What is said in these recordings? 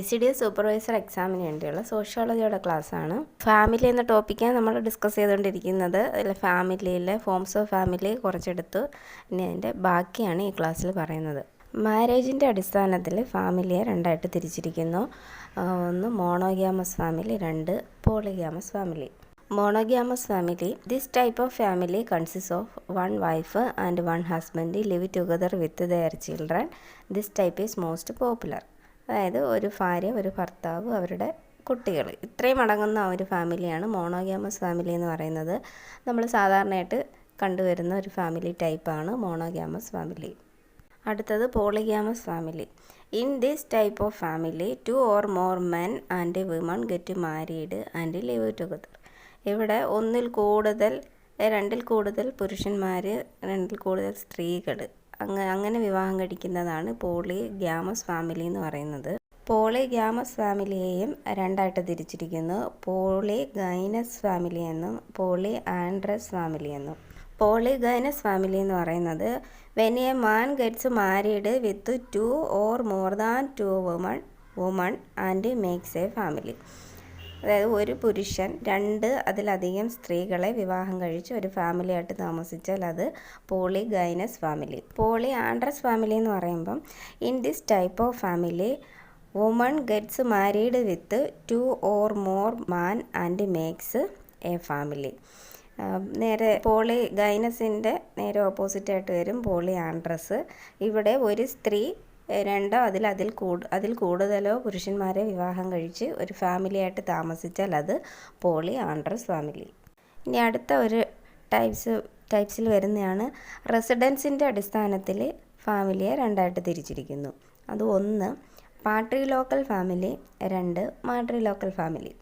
ICDs Supervisor Examന് വേണ്ടിയുള്ള സോഷ്യോളജിയുടെ ക്ലാസ്സാണ്. Family എന്ന ടോപ്പിക്കാണ് നമ്മൾ ഡിസ്കസ് ചെയ്തുകൊണ്ടിരിക്കുന്നത്. അതിൽ ഫാമിലിയിലെ ഫോംസ് ഓഫ് ഫാമിലി കുറച്ചെടുത്തു. ഇനി അതിൻ്റെ ബാക്കിയാണ് ഈ ക്ലാസ്സിൽ പറയുന്നത്. മാരേജിൻ്റെ അടിസ്ഥാനത്തിൽ ഫാമിലിയെ രണ്ടായിട്ട് തിരിച്ചിരിക്കുന്നു. ഒന്ന് മോണോഗ്യാമസ് ഫാമിലി, രണ്ട് പോളിഗ്യാമസ് family. Monogamous family. This type of family consists of one wife and one husband live together with their children. This type is most popular. അതായത് ഒരു ഭാര്യ, ഒരു ഭർത്താവ്, അവരുടെ കുട്ടികൾ, ഇത്രയും അടങ്ങുന്ന ഒരു ഫാമിലിയാണ് മോണോഗ്യാമസ് ഫാമിലി എന്ന് പറയുന്നത്. നമ്മൾ സാധാരണയായിട്ട് കണ്ടുവരുന്ന ഒരു ഫാമിലി ടൈപ്പാണ് മോണോഗ്യാമസ് ഫാമിലി. അടുത്തത് polygamous family. In this type of family 2 or more men and women get married and live together. ഇവിടെ രണ്ടിൽ കൂടുതൽ പുരുഷന്മാർ, രണ്ടിൽ കൂടുതൽ സ്ത്രീകൾ അങ്ങനെ വിവാഹം കഴിക്കുന്നതാണ് പോളിഗ്യാമസ് ഫാമിലി എന്ന് പറയുന്നത്. പോളിഗ്യാമസ് ഫാമിലിയെയും രണ്ടായിട്ട് തിരിച്ചിരിക്കുന്നു. പോളിഗൈനസ് ഫാമിലി എന്നും പോളി ആൻഡ്രസ് ഫാമിലി എന്നും. പോളിഗൈനസ് ഫാമിലി എന്ന് പറയുന്നത് when a man gets married with 2 or more than 2 women and makes A family. അതായത് ഒരു പുരുഷൻ 2 അതിലധികം സ്ത്രീകളെ വിവാഹം കഴിച്ച് ഒരു ഫാമിലിയായിട്ട് താമസിച്ചാൽ അത് പോളിഗൈനസ് ഫാമിലി. പോളി ആൻഡ്രസ് ഫാമിലി എന്ന് പറയുമ്പം in this type of family woman gets married with 2 or more man and makes A family. നേരെ പോളിഗൈനസിൻ്റെ നേരെ ഓപ്പോസിറ്റായിട്ട് വരും പോളി ആൻഡ്രസ്. ഇവിടെ ഒരു സ്ത്രീ 2 അതിൽ കൂടുതലോ പുരുഷന്മാരെ വിവാഹം കഴിച്ച് ഒരു ഫാമിലിയായിട്ട് താമസിച്ചാൽ അത് പോളി ആൻഡ്രസ് ഫാമിലി. ഇനി അടുത്ത ഒരു ടൈപ്സിൽ വരുന്നതാണ് റെസിഡൻസിൻ്റെ അടിസ്ഥാനത്തിൽ ഫാമിലിയെ രണ്ടായിട്ട് തിരിച്ചിരിക്കുന്നു. അത് 1 പാട്രിലോക്കൽ ഫാമിലി, 2 മാട്രിലോക്കൽ ഫാമിലി.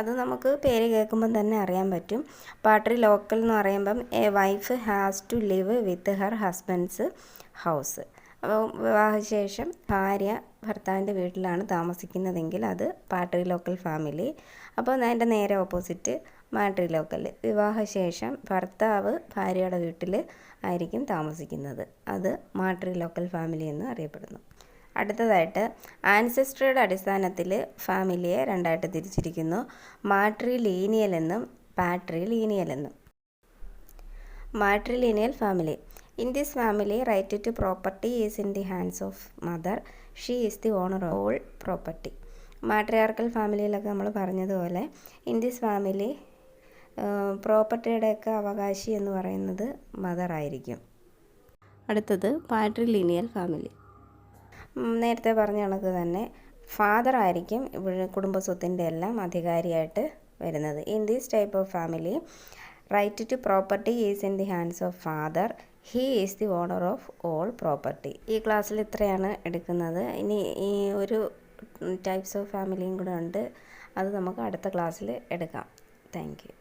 അത് നമുക്ക് പേര് കേൾക്കുമ്പം തന്നെ അറിയാൻ പറ്റും. പാട്രിലോക്കൽ എന്ന് പറയുമ്പം a wife has to live with her husband's house. അപ്പോൾ വിവാഹശേഷം ഭാര്യ ഭർത്താവിൻ്റെ വീട്ടിലാണ് താമസിക്കുന്നതെങ്കിൽ അത് പാട്രിലോക്കൽ ഫാമിലി. അപ്പോൾ അതിൻ്റെ നേരെ ഓപ്പോസിറ്റ് മാട്രിലോക്കൽ. വിവാഹശേഷം ഭർത്താവ് ഭാര്യയുടെ വീട്ടിൽ ആയിരിക്കും താമസിക്കുന്നത്. അത് മാട്രിലോക്കൽ ഫാമിലി എന്ന് അറിയപ്പെടുന്നു. അടുത്തതായിട്ട് ആൻസെസ്ട്രിയുടെ അടിസ്ഥാനത്തിൽ ഫാമിലിയെ രണ്ടായിട്ട് തിരിച്ചിരിക്കുന്നു. മാട്രിലീനിയൽ എന്നും പാട്രിലീനിയൽ എന്നും. Matrilineal family. In this family, right to property is in the hands of mother. She is the owner of all property. Matriarchal ഫാമിലിയിലൊക്കെ നമ്മൾ പറഞ്ഞതുപോലെ ഇൻ ദിസ് ഫാമിലി പ്രോപ്പർട്ടിയുടെയൊക്കെ അവകാശി എന്ന് പറയുന്നത് മദർ ആയിരിക്കും. അടുത്തത് പാട്രിലീനിയൽ ഫാമിലി. നേരത്തെ പറഞ്ഞ കണക്ക് തന്നെ ഫാദർ ആയിരിക്കും ഇവിടെ കുടുംബസ്വത്തിൻ്റെ എല്ലാം അധികാരിയായിട്ട് വരുന്നത്. In this type of family right to property is in the hands of father. He is the owner of all property. ഈ ക്ലാസ്സിൽ ഇത്രയാണ് എടുക്കുന്നത്. ഇനി ഈ ഒരു ടൈപ്സ് ഓഫ് ഫാമിലിയും കൂടെ ഉണ്ട്. അത് നമുക്ക് അടുത്ത ക്ലാസ്സിൽ എടുക്കാം. Thank you.